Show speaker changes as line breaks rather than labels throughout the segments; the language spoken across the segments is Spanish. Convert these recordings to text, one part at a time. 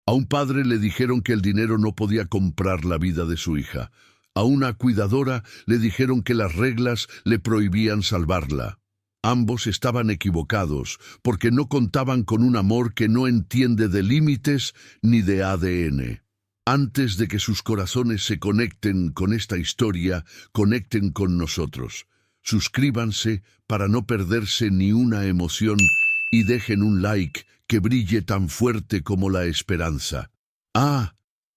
A un padre le dijeron que el dinero no podía comprar la vida de su hija. A una cuidadora le dijeron que las reglas le prohibían salvarla. Ambos estaban equivocados, porque no contaban con un amor que no entiende de límites ni de ADN. Antes de que sus corazones se conecten con esta historia, conecten con nosotros. Suscríbanse para no perderse ni una emoción y dejen un like que brille tan fuerte como la esperanza.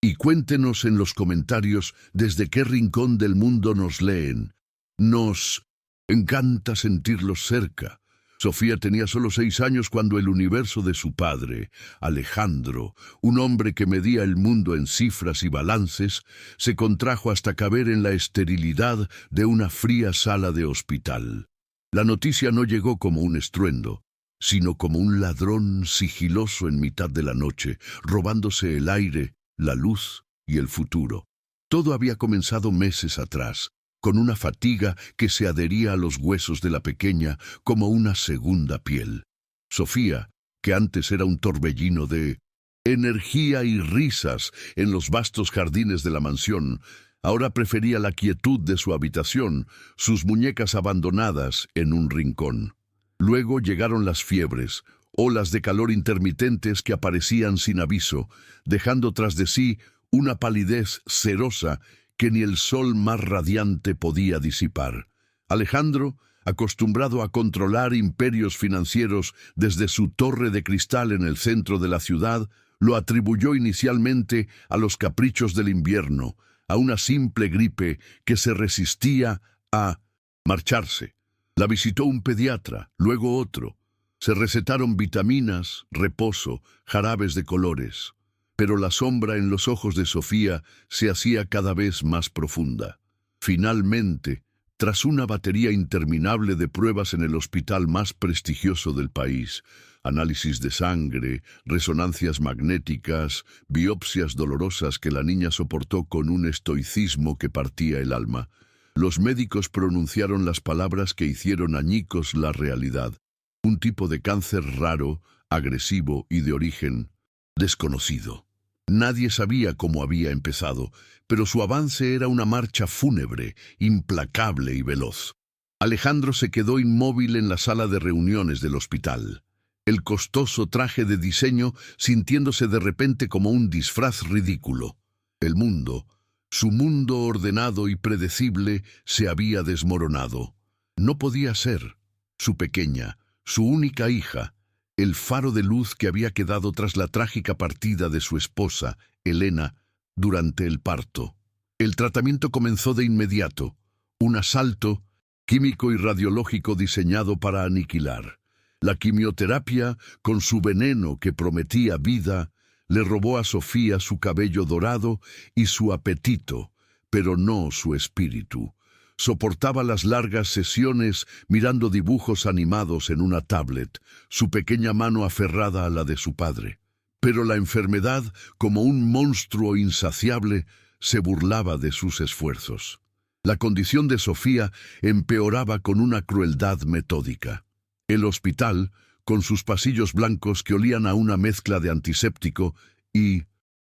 Y cuéntenos en los comentarios desde qué rincón del mundo nos leen. Nos encanta sentirlos cerca. Sofía tenía solo 6 años cuando el universo de su padre, Alejandro, un hombre que medía el mundo en cifras y balances, se contrajo hasta caber en la esterilidad de una fría sala de hospital. La noticia no llegó como un estruendo, sino como un ladrón sigiloso en mitad de la noche, robándose el aire, la luz y el futuro. Todo había comenzado meses atrás, con una fatiga que se adhería a los huesos de la pequeña como una segunda piel. Sofía, que antes era un torbellino de energía y risas en los vastos jardines de la mansión, ahora prefería la quietud de su habitación, sus muñecas abandonadas en un rincón. Luego llegaron las fiebres, olas de calor intermitentes que aparecían sin aviso, dejando tras de sí una palidez cerosa que ni el sol más radiante podía disipar. Alejandro, acostumbrado a controlar imperios financieros desde su torre de cristal en el centro de la ciudad, lo atribuyó inicialmente a los caprichos del invierno, a una simple gripe que se resistía a marcharse. La visitó un pediatra, luego otro. Se recetaron vitaminas, reposo, jarabes de colores. Pero la sombra en los ojos de Sofía se hacía cada vez más profunda. Finalmente, tras una batería interminable de pruebas en el hospital más prestigioso del país, análisis de sangre, resonancias magnéticas, biopsias dolorosas que la niña soportó con un estoicismo que partía el alma, los médicos pronunciaron las palabras que hicieron añicos la realidad. Un tipo de cáncer raro, agresivo y de origen desconocido. Nadie sabía cómo había empezado, pero su avance era una marcha fúnebre, implacable y veloz. Alejandro se quedó inmóvil en la sala de reuniones del hospital. El costoso traje de diseño sintiéndose de repente como un disfraz ridículo. El mundo, su mundo ordenado y predecible, se había desmoronado. No podía ser. Su pequeña, su única hija, el faro de luz que había quedado tras la trágica partida de su esposa, Elena, durante el parto. El tratamiento comenzó de inmediato, un asalto químico y radiológico diseñado para aniquilar. La quimioterapia, con su veneno que prometía vida, le robó a Sofía su cabello dorado y su apetito, pero no su espíritu. Soportaba las largas sesiones mirando dibujos animados en una tablet, su pequeña mano aferrada a la de su padre. Pero la enfermedad, como un monstruo insaciable, se burlaba de sus esfuerzos. La condición de Sofía empeoraba con una crueldad metódica. El hospital, con sus pasillos blancos que olían a una mezcla de antiséptico y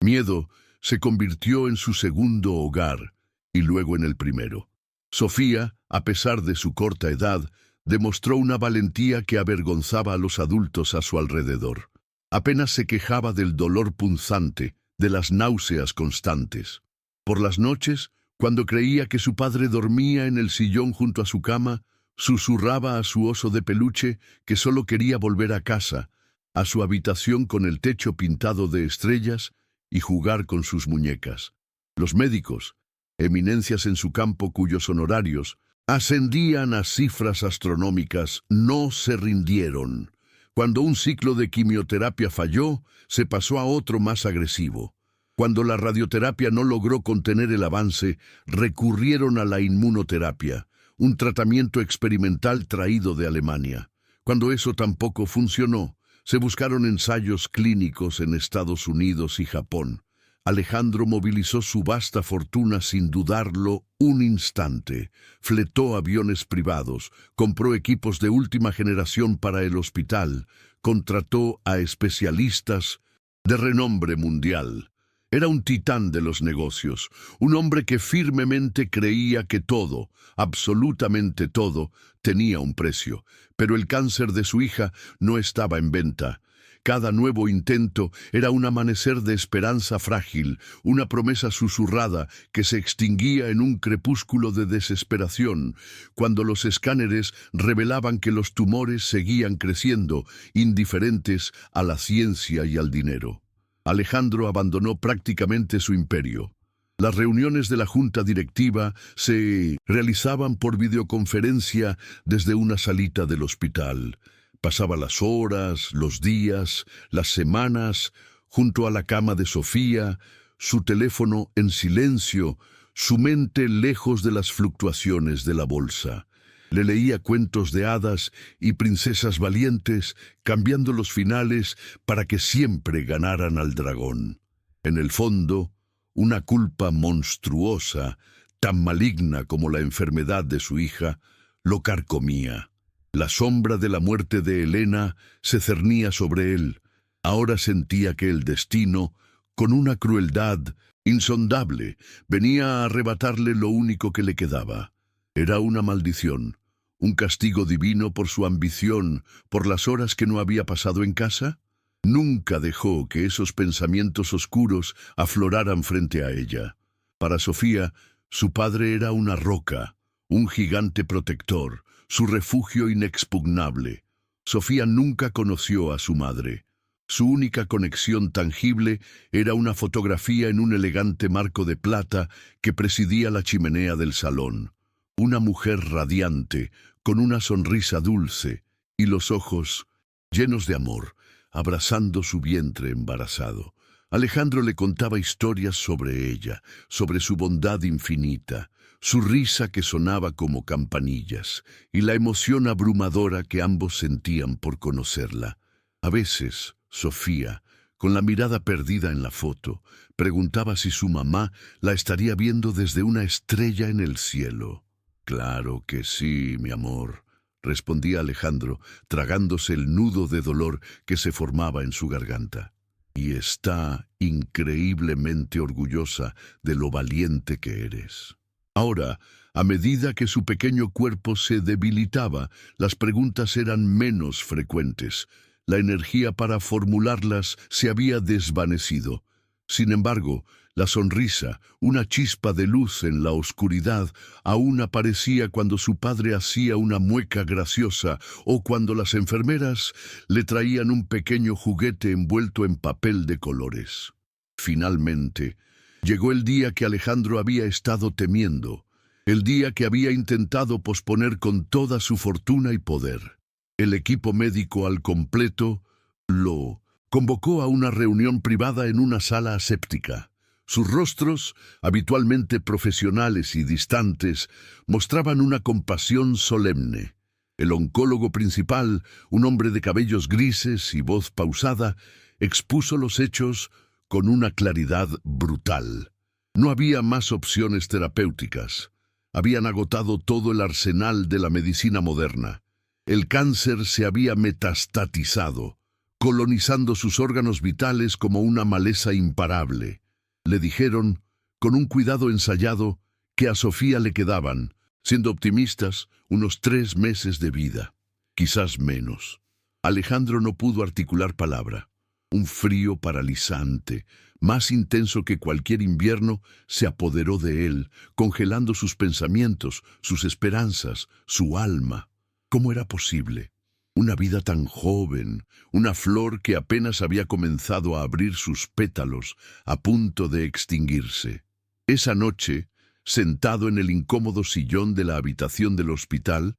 miedo, se convirtió en su segundo hogar y luego en el primero. Sofía, a pesar de su corta edad, demostró una valentía que avergonzaba a los adultos a su alrededor. Apenas se quejaba del dolor punzante, de las náuseas constantes. Por las noches, cuando creía que su padre dormía en el sillón junto a su cama, susurraba a su oso de peluche que solo quería volver a casa, a su habitación con el techo pintado de estrellas y jugar con sus muñecas. Los médicos, eminencias en su campo cuyos honorarios ascendían a cifras astronómicas, no se rindieron. Cuando un ciclo de quimioterapia falló, se pasó a otro más agresivo. Cuando la radioterapia no logró contener el avance, recurrieron a la inmunoterapia, un tratamiento experimental traído de Alemania. Cuando eso tampoco funcionó, se buscaron ensayos clínicos en Estados Unidos y Japón. Alejandro movilizó su vasta fortuna sin dudarlo un instante. Fletó aviones privados, compró equipos de última generación para el hospital, contrató a especialistas de renombre mundial. Era un titán de los negocios, un hombre que firmemente creía que todo, absolutamente todo, tenía un precio, pero el cáncer de su hija no estaba en venta. Cada nuevo intento era un amanecer de esperanza frágil, una promesa susurrada que se extinguía en un crepúsculo de desesperación, cuando los escáneres revelaban que los tumores seguían creciendo, indiferentes a la ciencia y al dinero. Alejandro abandonó prácticamente su imperio. Las reuniones de la junta directiva se realizaban por videoconferencia desde una salita del hospital. Pasaba las horas, los días, las semanas, junto a la cama de Sofía, su teléfono en silencio, su mente lejos de las fluctuaciones de la bolsa. Le leía cuentos de hadas y princesas valientes, cambiando los finales para que siempre ganaran al dragón. En el fondo, una culpa monstruosa, tan maligna como la enfermedad de su hija, lo carcomía. La sombra de la muerte de Helena se cernía sobre él. Ahora sentía que el destino, con una crueldad insondable, venía a arrebatarle lo único que le quedaba. Era una maldición, un castigo divino por su ambición, por las horas que no había pasado en casa. Nunca dejó que esos pensamientos oscuros afloraran frente a ella. Para Sofía, su padre era una roca, un gigante protector, su refugio inexpugnable. Sofía nunca conoció a su madre. Su única conexión tangible era una fotografía en un elegante marco de plata que presidía la chimenea del salón. Una mujer radiante, con una sonrisa dulce y los ojos llenos de amor, abrazando su vientre embarazado. Alejandro le contaba historias sobre ella, sobre su bondad infinita, su risa que sonaba como campanillas, y la emoción abrumadora que ambos sentían por conocerla. A veces, Sofía, con la mirada perdida en la foto, preguntaba si su mamá la estaría viendo desde una estrella en el cielo. «Claro que sí, mi amor», respondía Alejandro, tragándose el nudo de dolor que se formaba en su garganta. «Y está increíblemente orgullosa de lo valiente que eres». Ahora, a medida que su pequeño cuerpo se debilitaba, las preguntas eran menos frecuentes. La energía para formularlas se había desvanecido. Sin embargo, la sonrisa, una chispa de luz en la oscuridad, aún aparecía cuando su padre hacía una mueca graciosa o cuando las enfermeras le traían un pequeño juguete envuelto en papel de colores. Finalmente, llegó el día que Alejandro había estado temiendo, el día que había intentado posponer con toda su fortuna y poder. El equipo médico al completo lo convocó a una reunión privada en una sala aséptica. Sus rostros, habitualmente profesionales y distantes, mostraban una compasión solemne. El oncólogo principal, un hombre de cabellos grises y voz pausada, expuso los hechos con una claridad brutal. No había más opciones terapéuticas. Habían agotado todo el arsenal de la medicina moderna. El cáncer se había metastatizado, colonizando sus órganos vitales como una maleza imparable. Le dijeron, con un cuidado ensayado, que a Sofía le quedaban, siendo optimistas, unos 3 meses de vida, quizás menos. Alejandro no pudo articular palabra. Un frío paralizante, más intenso que cualquier invierno, se apoderó de él, congelando sus pensamientos, sus esperanzas, su alma. ¿Cómo era posible? Una vida tan joven, una flor que apenas había comenzado a abrir sus pétalos, a punto de extinguirse. Esa noche, sentado en el incómodo sillón de la habitación del hospital,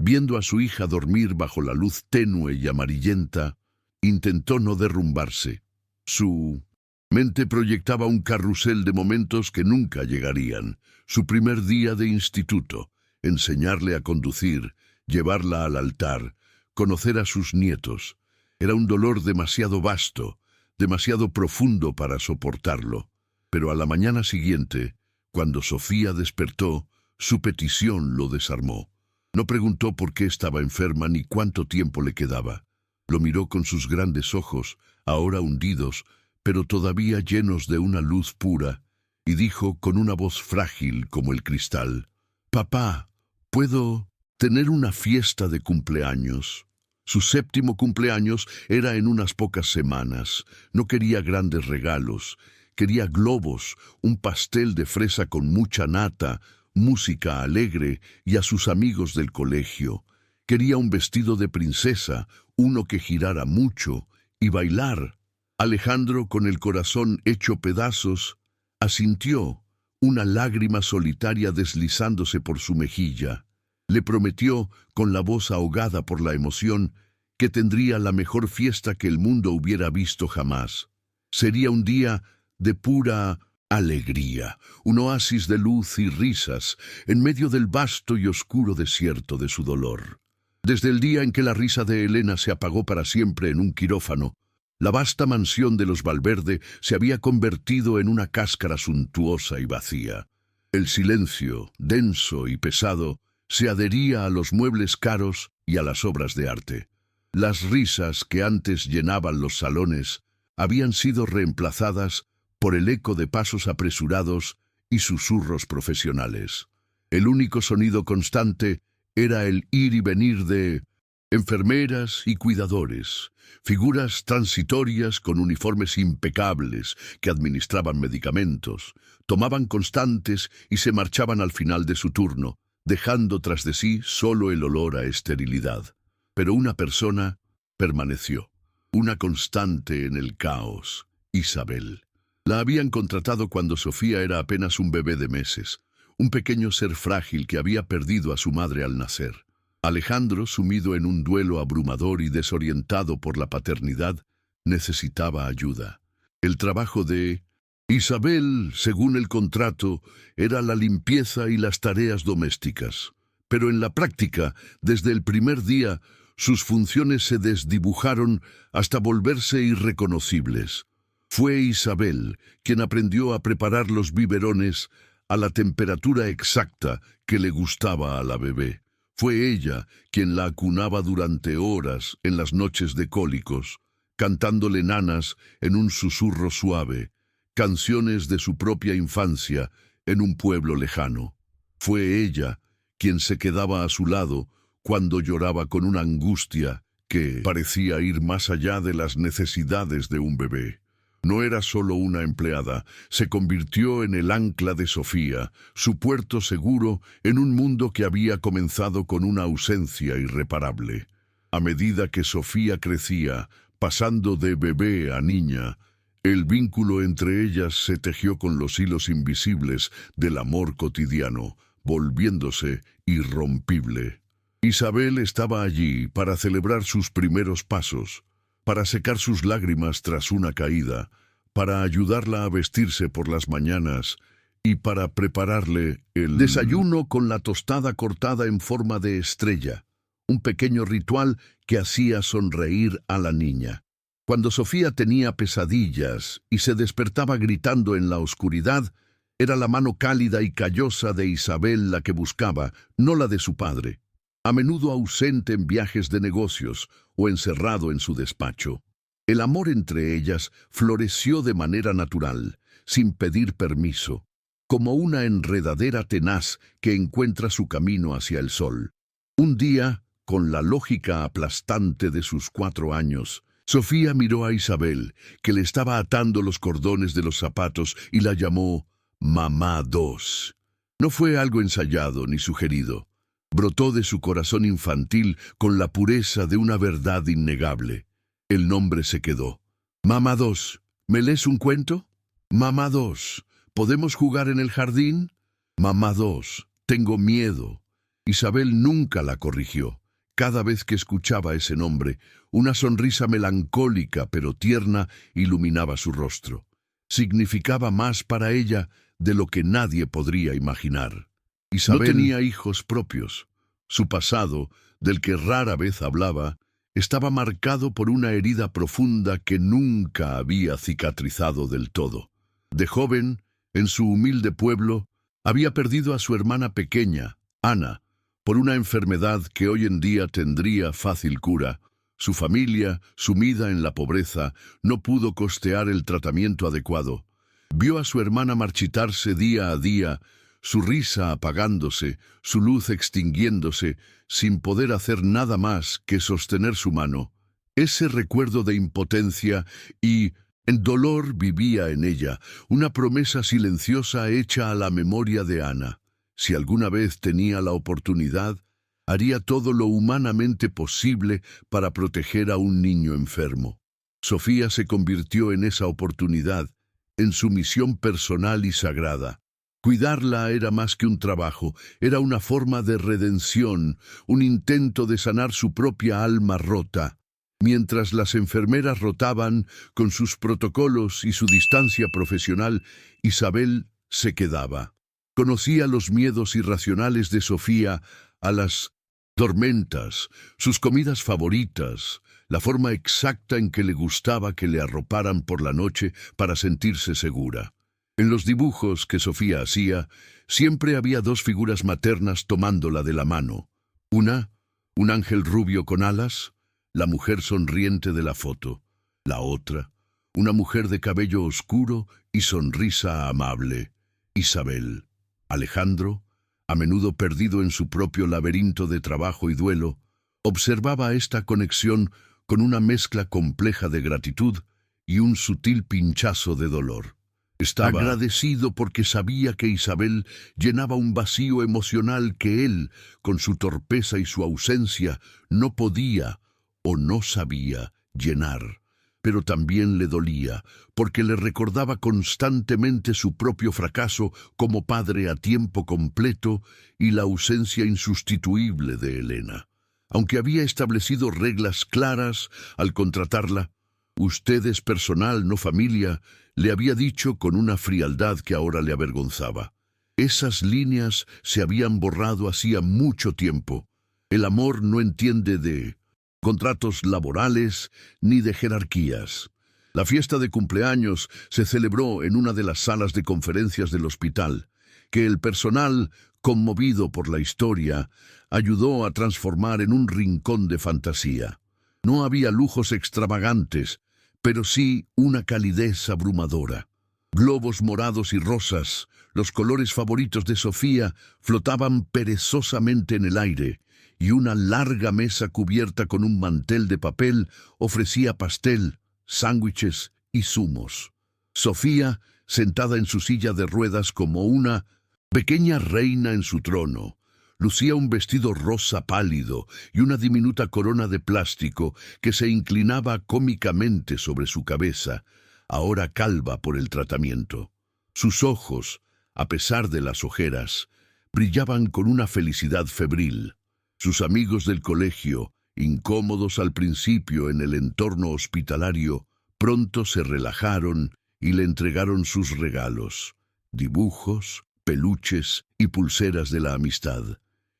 viendo a su hija dormir bajo la luz tenue y amarillenta, intentó no derrumbarse. Su mente proyectaba un carrusel de momentos que nunca llegarían. Su primer día de instituto, enseñarle a conducir, llevarla al altar, conocer a sus nietos. Era un dolor demasiado vasto, demasiado profundo para soportarlo. Pero a la mañana siguiente, cuando Sofía despertó, su petición lo desarmó. No preguntó por qué estaba enferma ni cuánto tiempo le quedaba. Lo miró con sus grandes ojos, ahora hundidos, pero todavía llenos de una luz pura, y dijo con una voz frágil como el cristal: «Papá, ¿puedo tener una fiesta de cumpleaños?» Su 7º cumpleaños era en unas pocas semanas. No quería grandes regalos, quería globos, un pastel de fresa con mucha nata, música alegre y a sus amigos del colegio. Quería un vestido de princesa, uno que girara mucho, y bailar. Alejandro, con el corazón hecho pedazos, asintió, una lágrima solitaria deslizándose por su mejilla. Le prometió, con la voz ahogada por la emoción, que tendría la mejor fiesta que el mundo hubiera visto jamás. Sería un día de pura alegría, un oasis de luz y risas, en medio del vasto y oscuro desierto de su dolor. Desde el día en que la risa de Elena se apagó para siempre en un quirófano, la vasta mansión de los Valverde se había convertido en una cáscara suntuosa y vacía. El silencio, denso y pesado, se adhería a los muebles caros y a las obras de arte. Las risas que antes llenaban los salones habían sido reemplazadas por el eco de pasos apresurados y susurros profesionales. El único sonido constante era el ir y venir de enfermeras y cuidadores, figuras transitorias con uniformes impecables que administraban medicamentos, tomaban constantes y se marchaban al final de su turno, dejando tras de sí solo el olor a esterilidad. Pero una persona permaneció, una constante en el caos: Isabel. La habían contratado cuando Sofía era apenas un bebé de meses, un pequeño ser frágil que había perdido a su madre al nacer. Alejandro, sumido en un duelo abrumador y desorientado por la paternidad, necesitaba ayuda. El trabajo de Isabel, según el contrato, era la limpieza y las tareas domésticas. Pero en la práctica, desde el primer día, sus funciones se desdibujaron hasta volverse irreconocibles. Fue Isabel quien aprendió a preparar los biberones a la temperatura exacta que le gustaba a la bebé. Fue ella quien la acunaba durante horas en las noches de cólicos, cantándole nanas en un susurro suave, canciones de su propia infancia en un pueblo lejano. Fue ella quien se quedaba a su lado cuando lloraba con una angustia que parecía ir más allá de las necesidades de un bebé. No era solo una empleada, se convirtió en el ancla de Sofía, su puerto seguro en un mundo que había comenzado con una ausencia irreparable. A medida que Sofía crecía, pasando de bebé a niña, el vínculo entre ellas se tejió con los hilos invisibles del amor cotidiano, volviéndose irrompible. Isabel estaba allí para celebrar sus primeros pasos, para secar sus lágrimas tras una caída, para ayudarla a vestirse por las mañanas y para prepararle el desayuno con la tostada cortada en forma de estrella, un pequeño ritual que hacía sonreír a la niña. Cuando Sofía tenía pesadillas y se despertaba gritando en la oscuridad, era la mano cálida y callosa de Isabel la que buscaba, no la de su padre, a menudo ausente en viajes de negocios o encerrado en su despacho. El amor entre ellas floreció de manera natural, sin pedir permiso, como una enredadera tenaz que encuentra su camino hacia el sol. Un día, con la lógica aplastante de sus 4 años, Sofía miró a Isabel, que le estaba atando los cordones de los zapatos, y la llamó Mamá 2. No fue algo ensayado ni sugerido. Brotó de su corazón infantil con la pureza de una verdad innegable. El nombre se quedó. Mamá 2, ¿me lees un cuento? Mamá 2, ¿podemos jugar en el jardín? Mamá 2, tengo miedo. Isabel nunca la corrigió. Cada vez que escuchaba ese nombre, una sonrisa melancólica pero tierna iluminaba su rostro. Significaba más para ella de lo que nadie podría imaginar. Isabel no tenía hijos propios. Su pasado, del que rara vez hablaba, estaba marcado por una herida profunda que nunca había cicatrizado del todo. De joven, en su humilde pueblo, había perdido a su hermana pequeña, Ana, por una enfermedad que hoy en día tendría fácil cura, Su familia, sumida en la pobreza, no pudo costear el tratamiento adecuado. Vio a su hermana marchitarse día a día, su risa apagándose, su luz extinguiéndose, sin poder hacer nada más que sostener su mano. Ese recuerdo de impotencia y el dolor vivía en ella, una promesa silenciosa hecha a la memoria de Ana. Si alguna vez tenía la oportunidad, haría todo lo humanamente posible para proteger a un niño enfermo. Sofía se convirtió en esa oportunidad, en su misión personal y sagrada. Cuidarla era más que un trabajo, era una forma de redención, un intento de sanar su propia alma rota. Mientras las enfermeras rotaban con sus protocolos y su distancia profesional, Isabel se quedaba. Conocía los miedos irracionales de Sofía a las tormentas, sus comidas favoritas, la forma exacta en que le gustaba que le arroparan por la noche para sentirse segura. En los dibujos que Sofía hacía, siempre había dos figuras maternas tomándola de la mano. Una, un ángel rubio con alas, la mujer sonriente de la foto. La otra, una mujer de cabello oscuro y sonrisa amable, Isabel. Alejandro, a menudo perdido en su propio laberinto de trabajo y duelo, observaba esta conexión con una mezcla compleja de gratitud y un sutil pinchazo de dolor. Estaba agradecido porque sabía que Isabel llenaba un vacío emocional que él, con su torpeza y su ausencia, no podía o no sabía llenar. Pero también le dolía, porque le recordaba constantemente su propio fracaso como padre a tiempo completo y la ausencia insustituible de Elena. Aunque había establecido reglas claras al contratarla, «Usted es personal, no familia», le había dicho con una frialdad que ahora le avergonzaba. Esas líneas se habían borrado hacía mucho tiempo. El amor no entiende de contratos laborales ni de jerarquías. La fiesta de cumpleaños se celebró en una de las salas de conferencias del hospital, que el personal, conmovido por la historia, ayudó a transformar en un rincón de fantasía. No había lujos extravagantes, pero sí una calidez abrumadora. Globos morados y rosas, los colores favoritos de Sofía, flotaban perezosamente en el aire, y una larga mesa cubierta con un mantel de papel ofrecía pastel, sándwiches y zumos. Sofía, sentada en su silla de ruedas como una pequeña reina en su trono, lucía un vestido rosa pálido y una diminuta corona de plástico que se inclinaba cómicamente sobre su cabeza, ahora calva por el tratamiento. Sus ojos, a pesar de las ojeras, brillaban con una felicidad febril. Sus amigos del colegio, incómodos al principio en el entorno hospitalario, pronto se relajaron y le entregaron sus regalos: dibujos, peluches y pulseras de la amistad.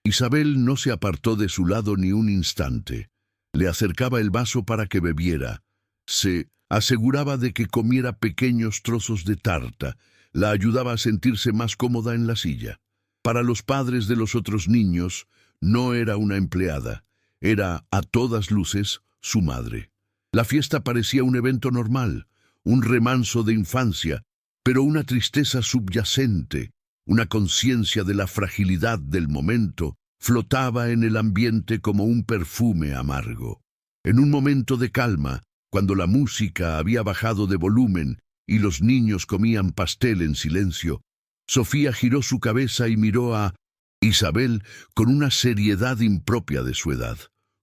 Isabel no se apartó de su lado ni un instante. Le acercaba el vaso para que bebiera. Se aseguraba de que comiera pequeños trozos de tarta. La ayudaba a sentirse más cómoda en la silla. Para los padres de los otros niños, no era una empleada, era, a todas luces, su madre. La fiesta parecía un evento normal, un remanso de infancia, pero una tristeza subyacente, una conciencia de la fragilidad del momento, flotaba en el ambiente como un perfume amargo. En un momento de calma, cuando la música había bajado de volumen y los niños comían pastel en silencio, Sofía giró su cabeza y miró a Isabel con una seriedad impropia de su edad.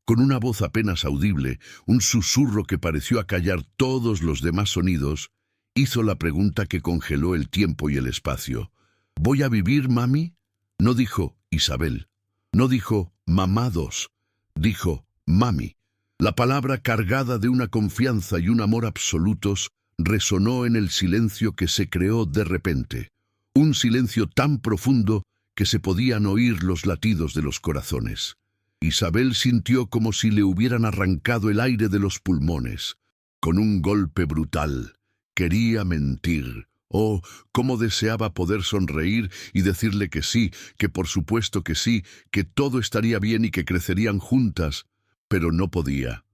Con una voz apenas audible, un susurro que pareció acallar todos los demás sonidos, hizo la pregunta que congeló el tiempo y el espacio. «¿Voy a vivir, mami?» No dijo Isabel. No dijo mamá dos. Dijo mami. La palabra, cargada de una confianza y un amor absolutos, resonó en el silencio que se creó de repente. Un silencio tan profundo que se podían oír los latidos de los corazones. Isabel sintió como si le hubieran arrancado el aire de los pulmones. Con un golpe brutal, quería mentir. Oh, cómo deseaba poder sonreír y decirle que sí, que por supuesto que sí, que todo estaría bien y que crecerían juntas. Pero no podía.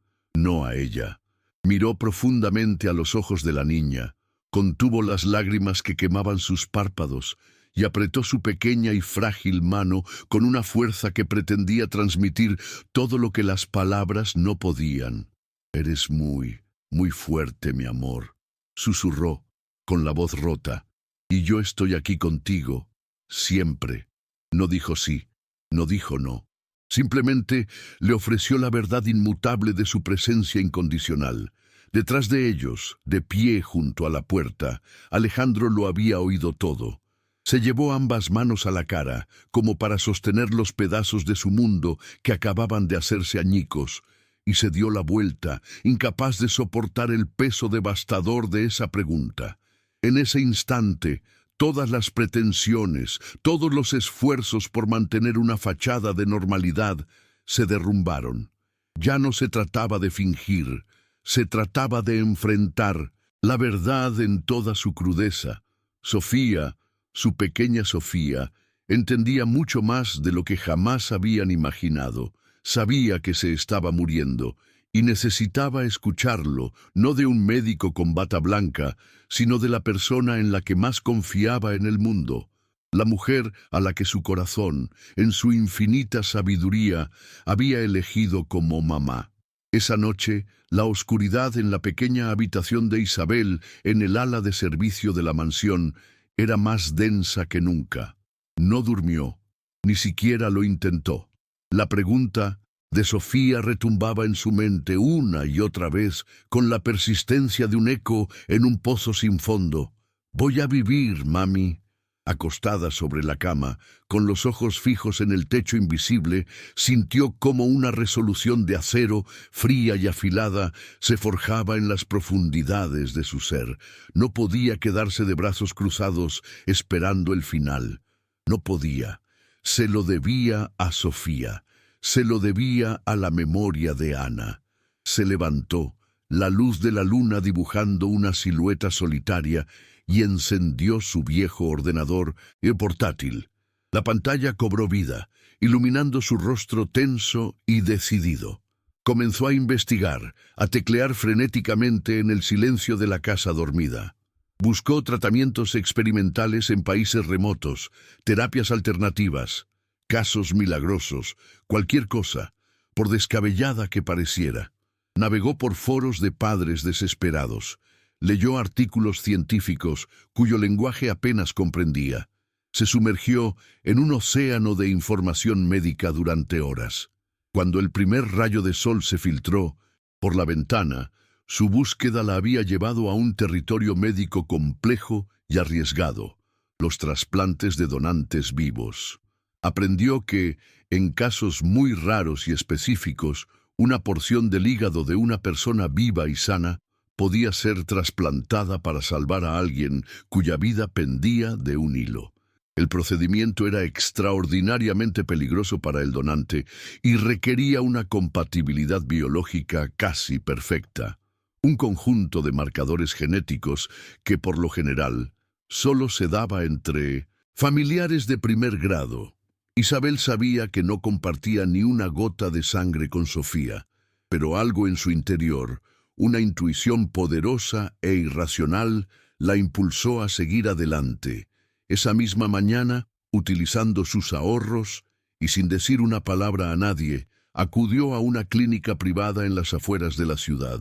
no a ella. Miró profundamente a los ojos de la niña, contuvo las lágrimas que quemaban sus párpados y apretó su pequeña y frágil mano con una fuerza que pretendía transmitir todo lo que las palabras no podían. «Eres muy, muy fuerte, mi amor», susurró, con la voz rota, «y yo estoy aquí contigo, siempre». No dijo sí, no dijo no. Simplemente le ofreció la verdad inmutable de su presencia incondicional. Detrás de ellos, de pie junto a la puerta, Alejandro lo había oído todo. Se llevó ambas manos a la cara, como para sostener los pedazos de su mundo que acababan de hacerse añicos, y se dio la vuelta, incapaz de soportar el peso devastador de esa pregunta. En ese instante, todas las pretensiones, todos los esfuerzos por mantener una fachada de normalidad se derrumbaron. Ya no se trataba de fingir, se trataba de enfrentar la verdad en toda su crudeza. Sofía, su pequeña Sofía, entendía mucho más de lo que jamás habían imaginado. Sabía que se estaba muriendo y necesitaba escucharlo, no de un médico con bata blanca, sino de la persona en la que más confiaba en el mundo, la mujer a la que su corazón, en su infinita sabiduría, había elegido como mamá. Esa noche, la oscuridad en la pequeña habitación de Isabel, en el ala de servicio de la mansión, era más densa que nunca. No durmió, ni siquiera lo intentó. La pregunta de Sofía retumbaba en su mente una y otra vez con la persistencia de un eco en un pozo sin fondo. «Voy a vivir, mami». Acostada sobre la cama, con los ojos fijos en el techo invisible, sintió cómo una resolución de acero, fría y afilada, se forjaba en las profundidades de su ser. No podía quedarse de brazos cruzados esperando el final. No podía. Se lo debía a Sofía. Se lo debía a la memoria de Ana. Se levantó, la luz de la luna dibujando una silueta solitaria, y encendió su viejo ordenador portátil. La pantalla cobró vida, iluminando su rostro tenso y decidido. Comenzó a investigar, a teclear frenéticamente en el silencio de la casa dormida. Buscó tratamientos experimentales en países remotos, terapias alternativas, casos milagrosos, cualquier cosa, por descabellada que pareciera. Navegó por foros de padres desesperados. Leyó artículos científicos cuyo lenguaje apenas comprendía. Se sumergió en un océano de información médica durante horas. Cuando el primer rayo de sol se filtró por la ventana, su búsqueda la había llevado a un territorio médico complejo y arriesgado: los trasplantes de donantes vivos. Aprendió que, en casos muy raros y específicos, una porción del hígado de una persona viva y sana podía ser trasplantada para salvar a alguien cuya vida pendía de un hilo. El procedimiento era extraordinariamente peligroso para el donante y requería una compatibilidad biológica casi perfecta, un conjunto de marcadores genéticos que, por lo general, solo se daba entre familiares de primer grado. Isabel sabía que no compartía ni una gota de sangre con Sofía, pero algo en su interior, una intuición poderosa e irracional, la impulsó a seguir adelante. Esa misma mañana, utilizando sus ahorros y sin decir una palabra a nadie, acudió a una clínica privada en las afueras de la ciudad.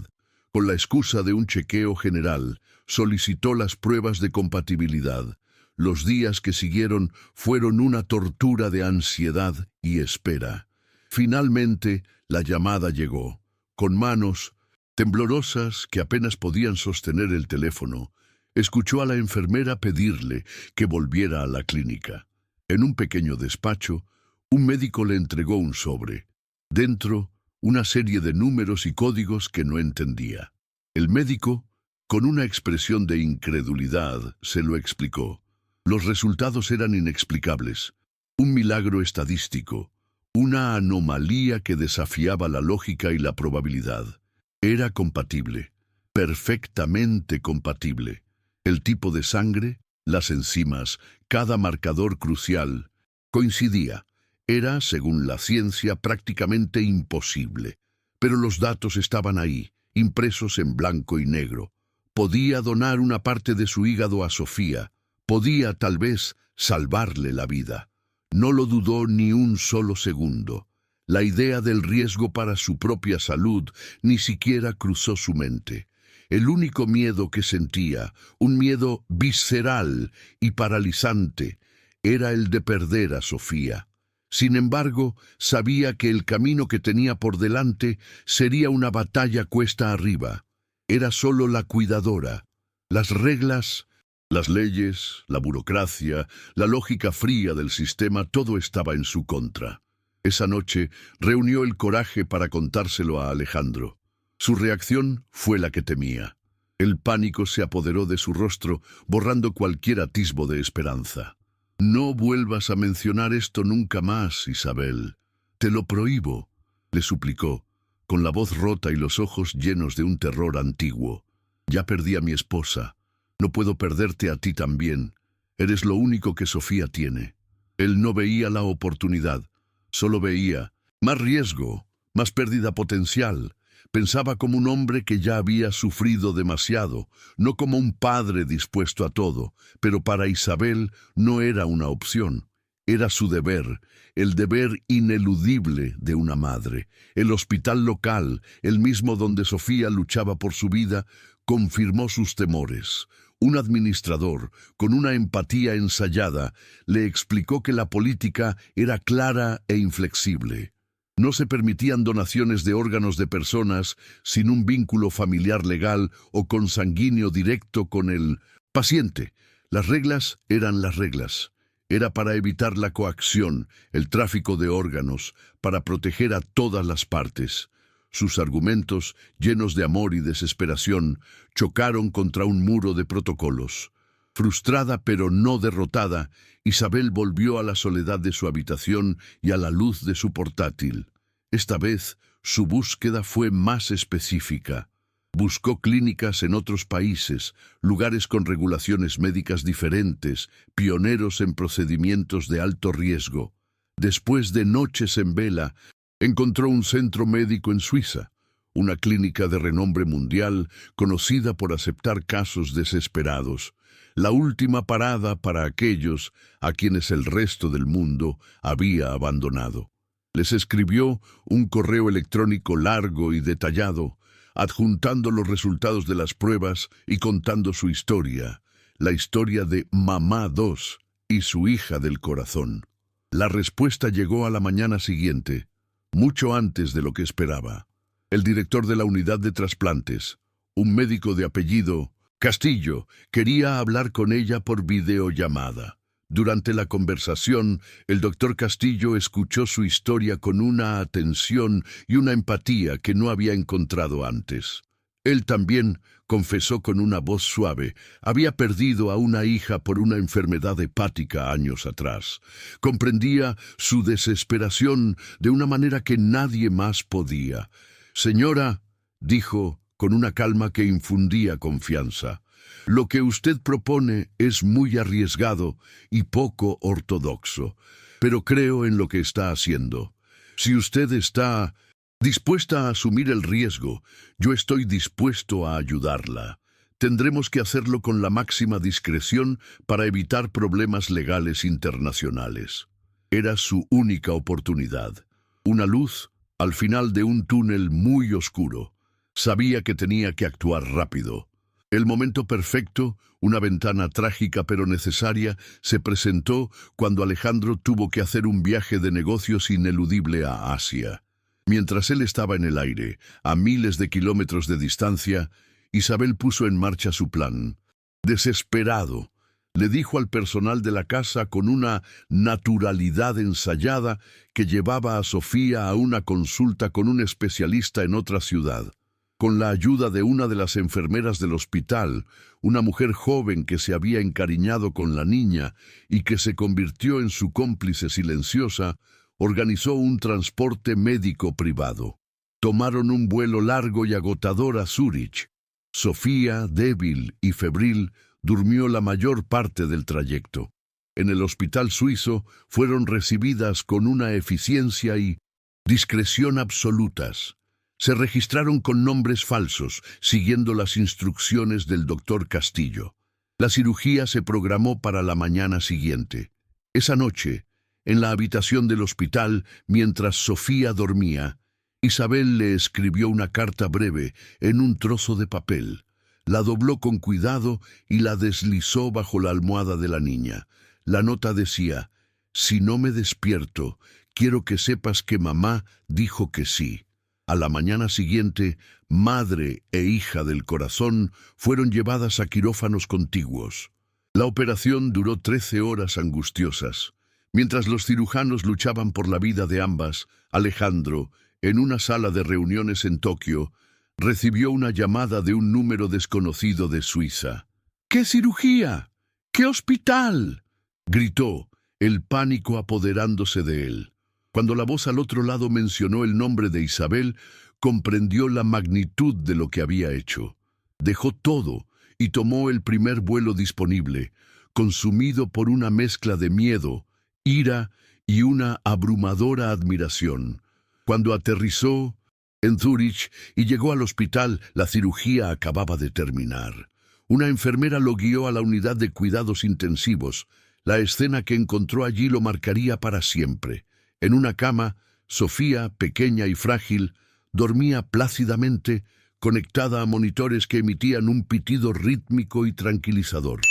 Con la excusa de un chequeo general, solicitó las pruebas de compatibilidad. Los días que siguieron fueron una tortura de ansiedad y espera. Finalmente, la llamada llegó. Con manos temblorosas que apenas podían sostener el teléfono, escuchó a la enfermera pedirle que volviera a la clínica. En un pequeño despacho, un médico le entregó un sobre. Dentro, una serie de números y códigos que no entendía. El médico, con una expresión de incredulidad, se lo explicó. Los resultados eran inexplicables. Un milagro estadístico, una anomalía que desafiaba la lógica y la probabilidad. Era compatible, perfectamente compatible. El tipo de sangre, las enzimas, cada marcador crucial, coincidía. Era, según la ciencia, prácticamente imposible. Pero los datos estaban ahí, impresos en blanco y negro. Podía donar una parte de su hígado a Sofía. Podía, tal vez, salvarle la vida. No lo dudó ni un solo segundo. La idea del riesgo para su propia salud ni siquiera cruzó su mente. El único miedo que sentía, un miedo visceral y paralizante, era el de perder a Sofía. Sin embargo, sabía que el camino que tenía por delante sería una batalla cuesta arriba. Era solo la cuidadora. Las reglas, las leyes, la burocracia, la lógica fría del sistema, todo estaba en su contra. Esa noche reunió el coraje para contárselo a Alejandro. Su reacción fue la que temía. El pánico se apoderó de su rostro, borrando cualquier atisbo de esperanza. «No vuelvas a mencionar esto nunca más, Isabel. Te lo prohíbo», le suplicó, con la voz rota y los ojos llenos de un terror antiguo. «Ya perdí a mi esposa. No puedo perderte a ti también. Eres lo único que Sofía tiene». Él no veía la oportunidad. Solo veía más riesgo, más pérdida potencial. Pensaba como un hombre que ya había sufrido demasiado, no como un padre dispuesto a todo, pero para Isabel no era una opción. Era su deber, el deber ineludible de una madre. El hospital local, el mismo donde Sofía luchaba por su vida, confirmó sus temores. Un administrador, con una empatía ensayada, le explicó que la política era clara e inflexible. No se permitían donaciones de órganos de personas sin un vínculo familiar legal o consanguíneo directo con el paciente. Las reglas eran las reglas. Era para evitar la coacción, el tráfico de órganos, para proteger a todas las partes. Sus argumentos, llenos de amor y desesperación, chocaron contra un muro de protocolos. Frustrada pero no derrotada, Isabel volvió a la soledad de su habitación y a la luz de su portátil. Esta vez, su búsqueda fue más específica. Buscó clínicas en otros países, lugares con regulaciones médicas diferentes, pioneros en procedimientos de alto riesgo. Después de noches en vela, encontró un centro médico en Suiza, una clínica de renombre mundial conocida por aceptar casos desesperados. La última parada para aquellos a quienes el resto del mundo había abandonado. Les escribió un correo electrónico largo y detallado, adjuntando los resultados de las pruebas y contando su historia, la historia de Mamá 2 y su hija del corazón. La respuesta llegó a la mañana siguiente, mucho antes de lo que esperaba. El director de la unidad de trasplantes, un médico de apellido Castillo, quería hablar con ella por videollamada. Durante la conversación, el doctor Castillo escuchó su historia con una atención y una empatía que no había encontrado antes. Él también, confesó con una voz suave, había perdido a una hija por una enfermedad hepática años atrás. Comprendía su desesperación de una manera que nadie más podía. «Señora», dijo, con una calma que infundía confianza, «lo que usted propone es muy arriesgado y poco ortodoxo, pero creo en lo que está haciendo. Si usted está dispuesta a asumir el riesgo, yo estoy dispuesto a ayudarla. Tendremos que hacerlo con la máxima discreción para evitar problemas legales internacionales». Era su única oportunidad. Una luz al final de un túnel muy oscuro. Sabía que tenía que actuar rápido. El momento perfecto, una ventana trágica pero necesaria, se presentó cuando Alejandro tuvo que hacer un viaje de negocios ineludible a Asia. Mientras él estaba en el aire, a miles de kilómetros de distancia, Isabel puso en marcha su plan. Desesperado, le dijo al personal de la casa con una naturalidad ensayada que llevaba a Sofía a una consulta con un especialista en otra ciudad. Con la ayuda de una de las enfermeras del hospital, una mujer joven que se había encariñado con la niña y que se convirtió en su cómplice silenciosa, organizó un transporte médico privado. Tomaron un vuelo largo y agotador a Zúrich. Sofía, débil y febril, durmió la mayor parte del trayecto. En el hospital suizo fueron recibidas con una eficiencia y discreción absolutas. Se registraron con nombres falsos, siguiendo las instrucciones del doctor Castillo. La cirugía se programó para la mañana siguiente. Esa noche, en la habitación del hospital, mientras Sofía dormía, Isabel le escribió una carta breve en un trozo de papel. La dobló con cuidado y la deslizó bajo la almohada de la niña. La nota decía: «Si no me despierto, quiero que sepas que mamá dijo que sí». A la mañana siguiente, madre e hija del corazón fueron llevadas a quirófanos contiguos. La operación duró 13 horas angustiosas. Mientras los cirujanos luchaban por la vida de ambas, Alejandro, en una sala de reuniones en Tokio, recibió una llamada de un número desconocido de Suiza. «¿Qué cirugía? ¿Qué hospital?», gritó, el pánico apoderándose de él. Cuando la voz al otro lado mencionó el nombre de Isabel, comprendió la magnitud de lo que había hecho. Dejó todo y tomó el primer vuelo disponible, consumido por una mezcla de miedo, ira y una abrumadora admiración. Cuando aterrizó en Zúrich y llegó al hospital, la cirugía acababa de terminar. Una enfermera lo guió a la unidad de cuidados intensivos. La escena que encontró allí lo marcaría para siempre. En una cama, Sofía, pequeña y frágil, dormía plácidamente, conectada a monitores que emitían un pitido rítmico y tranquilizador.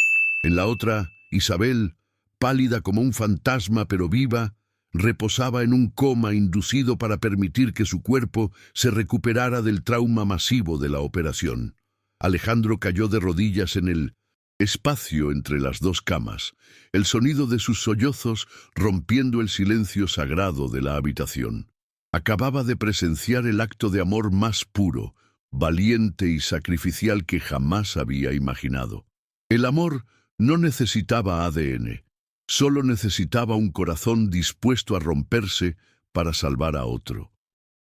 En la otra, Isabel, pálida como un fantasma pero viva, reposaba en un coma inducido para permitir que su cuerpo se recuperara del trauma masivo de la operación. Alejandro cayó de rodillas en el espacio entre las dos camas, el sonido de sus sollozos rompiendo el silencio sagrado de la habitación. Acababa de presenciar el acto de amor más puro, valiente y sacrificial que jamás había imaginado. El amor no necesitaba ADN, solo necesitaba un corazón dispuesto a romperse para salvar a otro.